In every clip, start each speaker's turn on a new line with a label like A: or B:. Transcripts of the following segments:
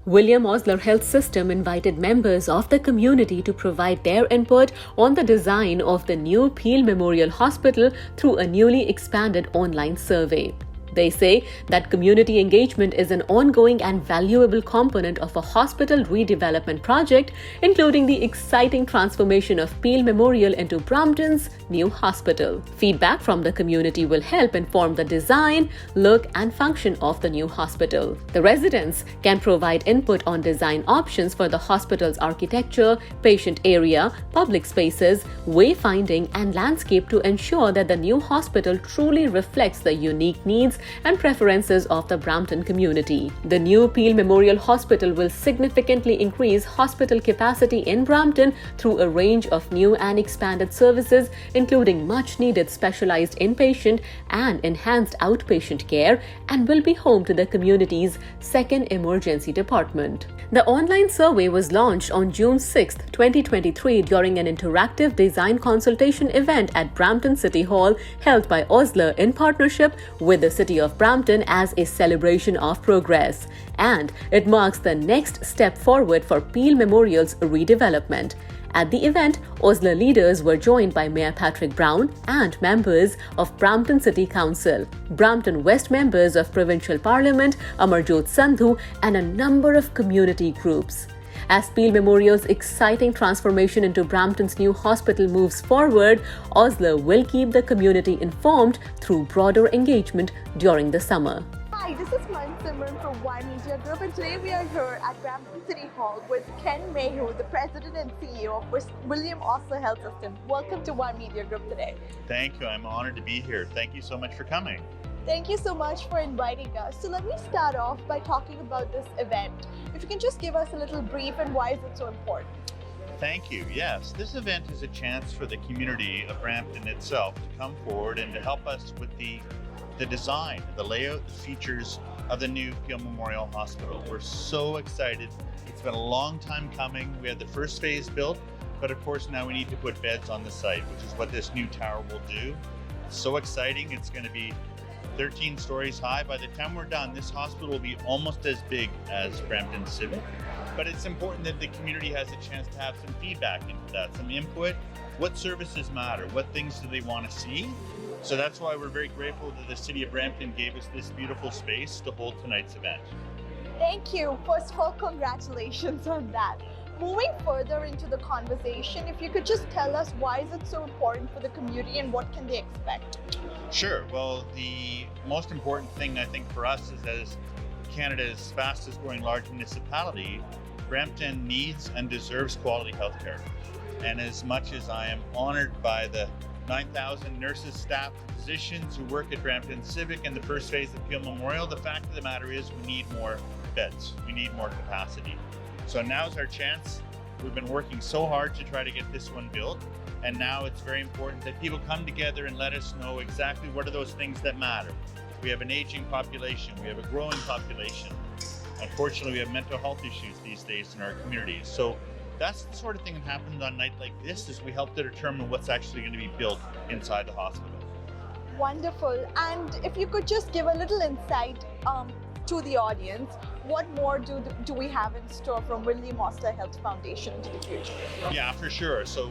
A: William Osler Health System invited members of the community to provide their input on the design of the new Peel Memorial Hospital through a newly expanded online survey. They say that community engagement is an ongoing and valuable component of a hospital redevelopment project, including the exciting transformation of Peel Memorial into Brampton's new hospital. Feedback from the community will help inform the design, look, and function of the new hospital. The residents can provide input on design options for the hospital's architecture, patient area, public spaces, wayfinding, and landscape to ensure that the new hospital truly reflects the unique needs and preferences of the Brampton community. The new Peel Memorial Hospital will significantly increase hospital capacity in Brampton through a range of new and expanded services, including much-needed specialized inpatient and enhanced outpatient care, and will be home to the community's second emergency department. The online survey was launched on June 6, 2023 during an interactive design consultation event at Brampton City Hall held by Osler in partnership with the City of Brampton as a celebration of progress. And it marks the next step forward for Peel Memorial's redevelopment. At the event, Osler leaders were joined by Mayor Patrick Brown and members of Brampton City Council, Brampton West members of Provincial Parliament, Amarjot Sandhu, and a number of community groups. As Peel Memorial's exciting transformation into Brampton's new hospital moves forward, Osler will keep the community informed through broader engagement during the summer.
B: Hi, this is Simran from YuppTV Group, and today we are here at Brampton City Hall with Ken Mayhew, the President and CEO of William Osler Health System. Welcome to YuppTV Group today.
C: Thank you. I'm honored to be here. Thank you so much for coming.
B: Thank you so much for inviting us. So let me start off by talking about this event. If you can just give us a little brief and why is it so important?
C: Thank you. Yes, this event is a chance for the community of Brampton itself to come forward and to help us with the design, the layout, the features of the new Peel Memorial Hospital. We're so excited. It's been a long time coming. We had the first phase built, but of course now we need to put beds on the site, which is what this new tower will do. It's so exciting. It's going to be 13 stories high. By the time we're done, this hospital will be almost as big as Brampton Civic. But it's important that the community has a chance to have some feedback into that, some input. What services matter? What things do they want to see? So that's why we're very grateful that the City of Brampton gave us this beautiful space to hold tonight's event.
B: Thank you. First of all, congratulations on that. Moving further into the conversation, if you could just tell us why is it so important for the community and what can they expect?
C: Sure. Well, the most important thing I think for us is as Canada's fastest growing large municipality, Brampton needs and deserves quality healthcare. And as much as I am honored by the 9,000 nurses, staff, physicians who work at Brampton Civic and the first phase of Peel Memorial, the fact of the matter is we need more beds. We need more capacity. So now's our chance. We've been working so hard to try to get this one built. And now it's very important that people come together and let us know exactly what are those things that matter. We have an aging population. We have a growing population. Unfortunately, we have mental health issues these days in our communities. So that's the sort of thing that happens on a night like this, is we help to determine what's actually going to be built inside the hospital.
B: Wonderful. And if you could just give a little insight to the audience, what more do we have in store from William Osler Health Foundation into the future?
C: Yeah, for sure. So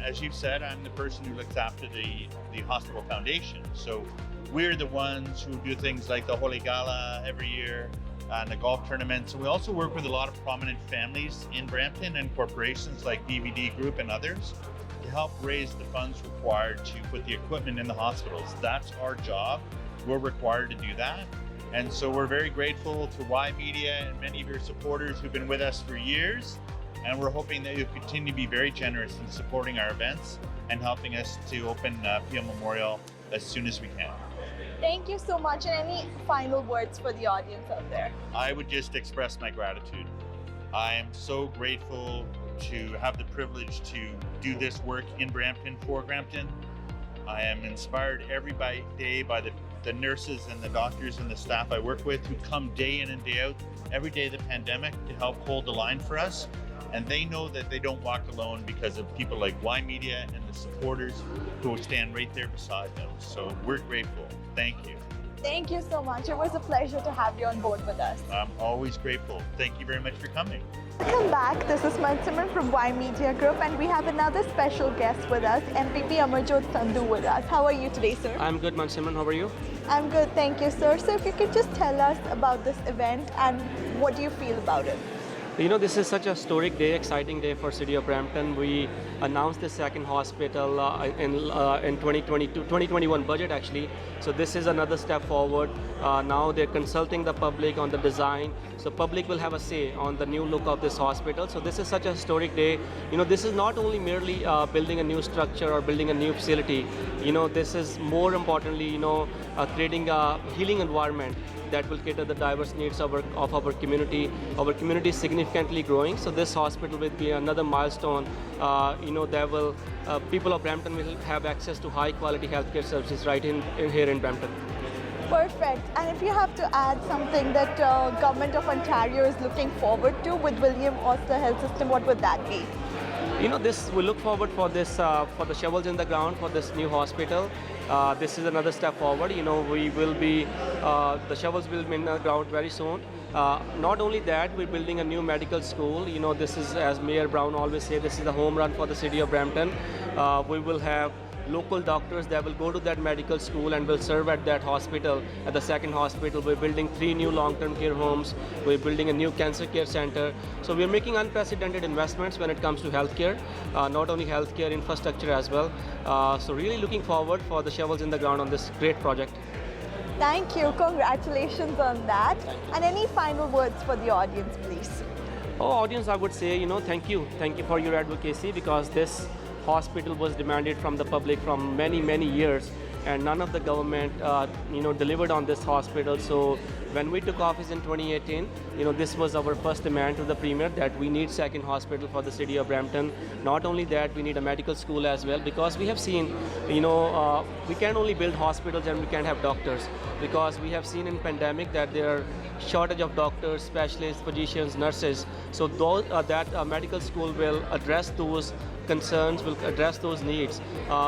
C: as you said, I'm the person who looks after the hospital foundation. So we're the ones who do things like the Holy Gala every year, and the golf tournaments. And we also work with a lot of prominent families in Brampton and corporations like DVD Group and others to help raise the funds required to put the equipment in the hospitals. That's our job. We're required to do that. And so we're very grateful to Y Media and many of your supporters who've been with us for years. And we're hoping that you'll continue to be very generous in supporting our events and helping us to open Peel Memorial as soon as we can.
B: Thank you so much. And any final words for the audience out there?
C: I would just express my gratitude. I am so grateful to have the privilege to do this work in Brampton for Brampton. I am inspired every day by the nurses and the doctors and the staff I work with who come day in and day out, every day of the pandemic, to help hold the line for us. And they know that they don't walk alone because of people like Y Media and the supporters who stand right there beside them. So we're grateful. Thank you.
B: Thank you so much. It was a pleasure to have you on board with us.
C: I'm always grateful. Thank you very much for coming.
B: Welcome back. This is Mon-Fri from Y Media Group, and we have another special guest with us, MPP Amarjot Sandhu with us. How are you today, sir?
D: I'm good, Mon-Fri. How are you?
B: I'm good, thank you, sir. So if you could just tell us about this event and what do you feel about it?
D: You know, this is such a historic day, exciting day for City of Brampton. We announced the second hospital in 2021 budget actually. So this is another step forward. Now they're consulting the public on the design. So public will have a say on the new look of this hospital. So this is such a historic day. You know, this is not only merely building a new structure or building a new facility. You know, this is more importantly, you know, creating a healing environment that will cater the diverse needs of our community. Our community is significantly growing, so this hospital will be another milestone. You know, there will people of Brampton will have access to high quality healthcare services right in here in Brampton.
B: Perfect. And if you have to add something that Government of Ontario is looking forward to with William Osler Health System, what would that be?
D: You know, we look forward for this for the shovels in the ground for this new hospital. This is another step forward. You know, we will be the shovels will be in the ground very soon. Not only that, we're building a new medical school. You know, this is, as Mayor Brown always say, this is the home run for the city of Brampton. We will have local doctors that will go to that medical school and will serve at that hospital, at the second hospital. We're building 3 new long-term care homes. We're building a new cancer care center. So we're making unprecedented investments when it comes to healthcare, not only healthcare infrastructure as well. So really looking forward for the shovels in the ground on this great project.
B: Thank you. Congratulations on that. And any final words for the audience, please?
D: Oh, audience, I would say, you know, thank you. Thank you for your advocacy, because this hospital was demanded from the public from many years, and none of the government you know, delivered on this hospital. So when we took office in 2018, you know, this was our first demand to the Premier, that we need second hospital for the city of Brampton. Not only that, we need a medical school as well, because we have seen, you know, we can't only build hospitals and we can't have doctors, because we have seen in pandemic that there are shortage of doctors, specialists, physicians, nurses. So those, that medical school will address those concerns, will address those needs.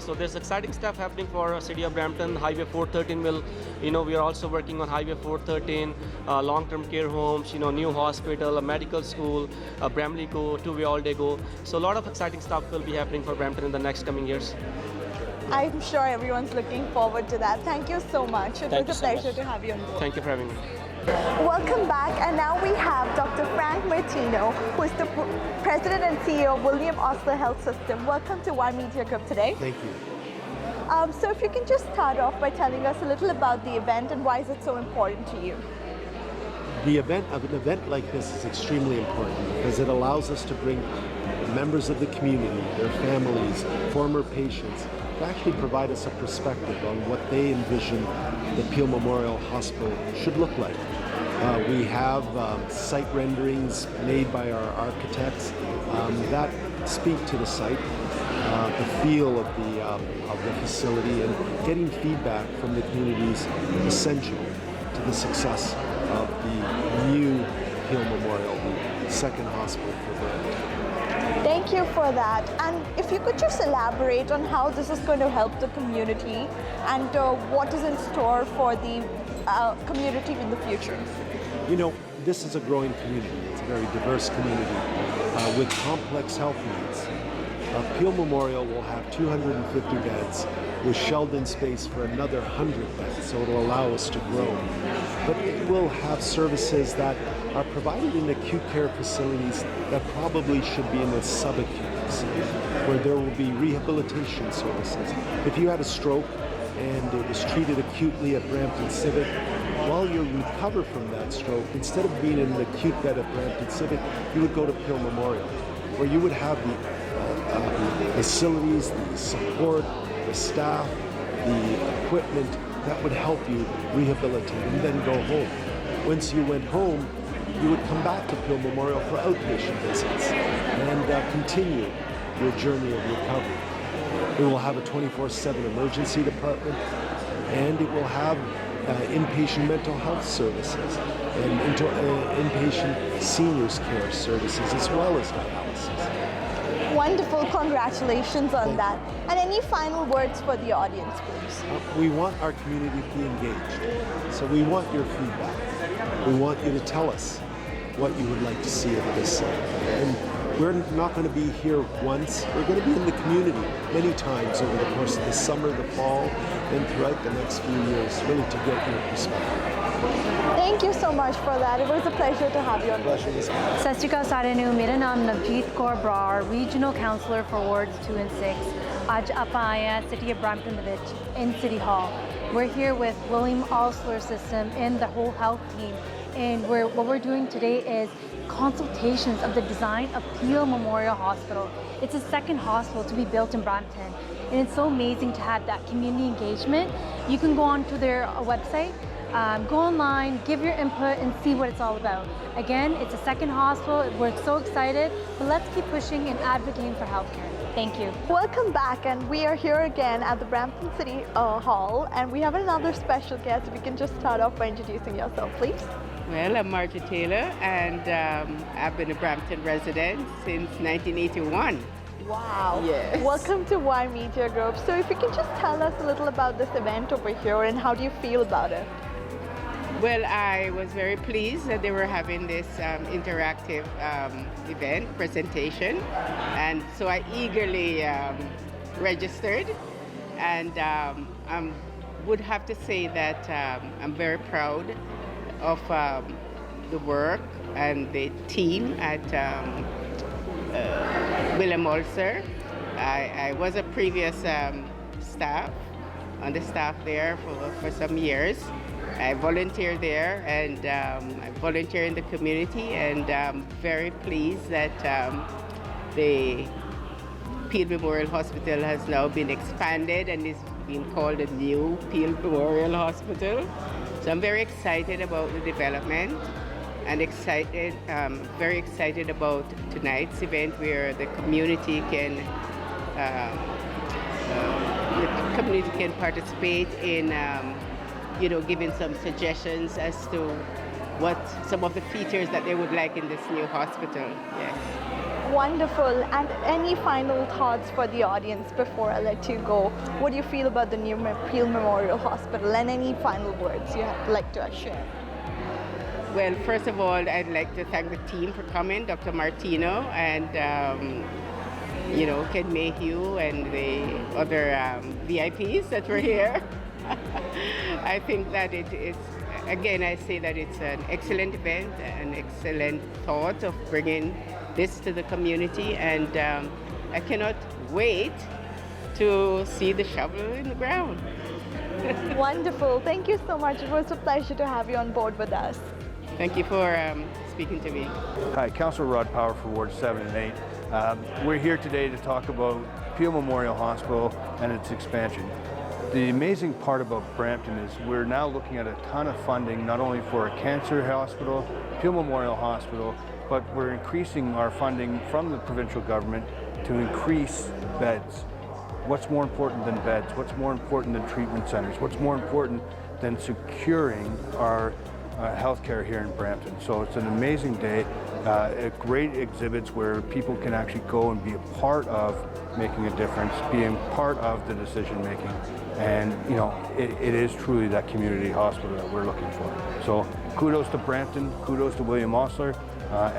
D: So there's exciting stuff happening for City of Brampton. Highway 413 will, you know, we are also working on Highway 413, long-term care homes, you know, new hospital, a medical school, a Bramley Go, two-way all-day go. So a lot of exciting stuff will be happening for Brampton in the next coming years.
B: I'm sure everyone's looking forward to that. Thank you so much. It was a pleasure to have you on board.
D: Thank you for having me.
B: Welcome back, and now we have Dr. Frank Martino, who is the President and CEO of William Osler Health System. Welcome to Y Media Group today.
E: Thank you.
B: So if you can just start off by telling us a little about the event and why is it so important to you?
E: An event like this is extremely important because it allows us to bring members of the community, their families, former patients, to actually provide us a perspective on what they envision the Peel Memorial Hospital should look like. We have site renderings made by our architects that speak to the site, the feel of the facility, and getting feedback from the community is essential to the success of the new Peel Memorial, the second hospital for Brampton.
B: Thank you for that. And if you could just elaborate on how this is going to help the community and what is in store for the community in the future.
E: You know, this is a growing community. It's a very diverse community with complex health needs. Peel Memorial will have 250 beds with shelled-in space for another 100 beds, so it'll allow us to grow. But it will have services that are provided in acute care facilities that probably should be in a subacute facility, where there will be rehabilitation services. If you had a stroke and it was treated acutely at Brampton Civic, while you recover from that stroke, instead of being in an acute bed at Brampton Civic, you would go to Peel Memorial, where you would have the facilities, the support, the staff, the equipment that would help you rehabilitate and then go home. Once you went home, you would come back to Peel Memorial for outpatient visits and continue your journey of recovery. It will have a 24/7 emergency department, and it will have inpatient mental health services and inpatient seniors care services, as well as dialysis.
B: Wonderful, congratulations on that. And any final words for the audience, please?
E: We want our community to be engaged, so we want your feedback. We want you to tell us what you would like to see at this site. And we're not going to be here once. We're going to be in the community many times over the course of the summer, the fall, and throughout the next few years, really to get your perspective.
B: Thank you so much for that. It was a pleasure to have you on board.
E: Pleasure was mine.
F: ਸਤਿ ਸ਼੍ਰੀ ਅਕਾਲ ਸਾਰਿਆਂ ਨੂੰ ਮੇਰਾ ਨਾਮ Navjeet Kaur Brar regional councillor for wards 2 and 6 ਅੱਜ ਆਪਾਂ ਆਏ ਹਾਂ city of Brampton ਦੇ ਵਿੱਚ in City Hall. We're here with William Osler system and the whole health team, and what we're doing today is consultations of the design of Peel Memorial Hospital. It's a second hospital to be built in Brampton, and it's so amazing to have that community engagement. You can go onto their website, go online, give your input, and see what it's all about. Again, it's a second hospital. We're so excited, but let's keep pushing and advocating for healthcare. Thank you.
B: Welcome back, and we are here again at the Brampton City Hall, and we have another special guest. If you can just start off by introducing yourself, please.
G: Well, I'm Marjorie Taylor, and I've been a Brampton resident since 1981.
B: Wow.
G: Yes.
B: Welcome to Y Media Group. So if you can just tell us a little about this event over here and how do you feel about it?
G: Well, I was very pleased that they were having this interactive event presentation, and so I eagerly registered, and I would have to say that I'm very proud of the work and the team at William Osler. I was a previous staff on the staff there for some years. I volunteer there, and I volunteer in the community, and I'm very pleased that the Peel Memorial Hospital has now been expanded and is being called the new Peel Memorial Hospital. So I'm very excited about the development, and very excited about tonight's event where the community can participate in giving some suggestions as to what some of the features that they would like in this new hospital. Yes.
B: Wonderful. And any final thoughts for the audience before I let you go? What do you feel about the new Peel Memorial Hospital, and any final words you would like to share?
G: Well, first of all, I'd like to thank the team for coming, Dr. Martino and Ken Mayhew and the other VIPs that were here. I think that it is, again, I say that it's an excellent event, an excellent thought of bringing this to the community, and I cannot wait to see the shovel in the ground.
B: Wonderful. Thank you so much. It was a pleasure to have you on board with us.
G: Thank you for speaking to me.
H: Hi, Councillor Rod Power for Wards 7 and 8. We're here today to talk about Peel Memorial Hospital and its expansion. The amazing part about Brampton is we're now looking at a ton of funding, not only for a cancer hospital, Peel Memorial Hospital, but we're increasing our funding from the provincial government to increase beds. What's more important than beds? What's more important than treatment centers? What's more important than securing our healthcare here in Brampton? So it's an amazing day, great exhibits where people can actually go and be a part of making a difference, being part of the decision making. And it is truly that community hospital that we're looking for. So kudos to Brampton, kudos to William Osler,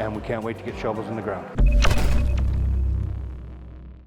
H: and we can't wait to get shovels in the ground.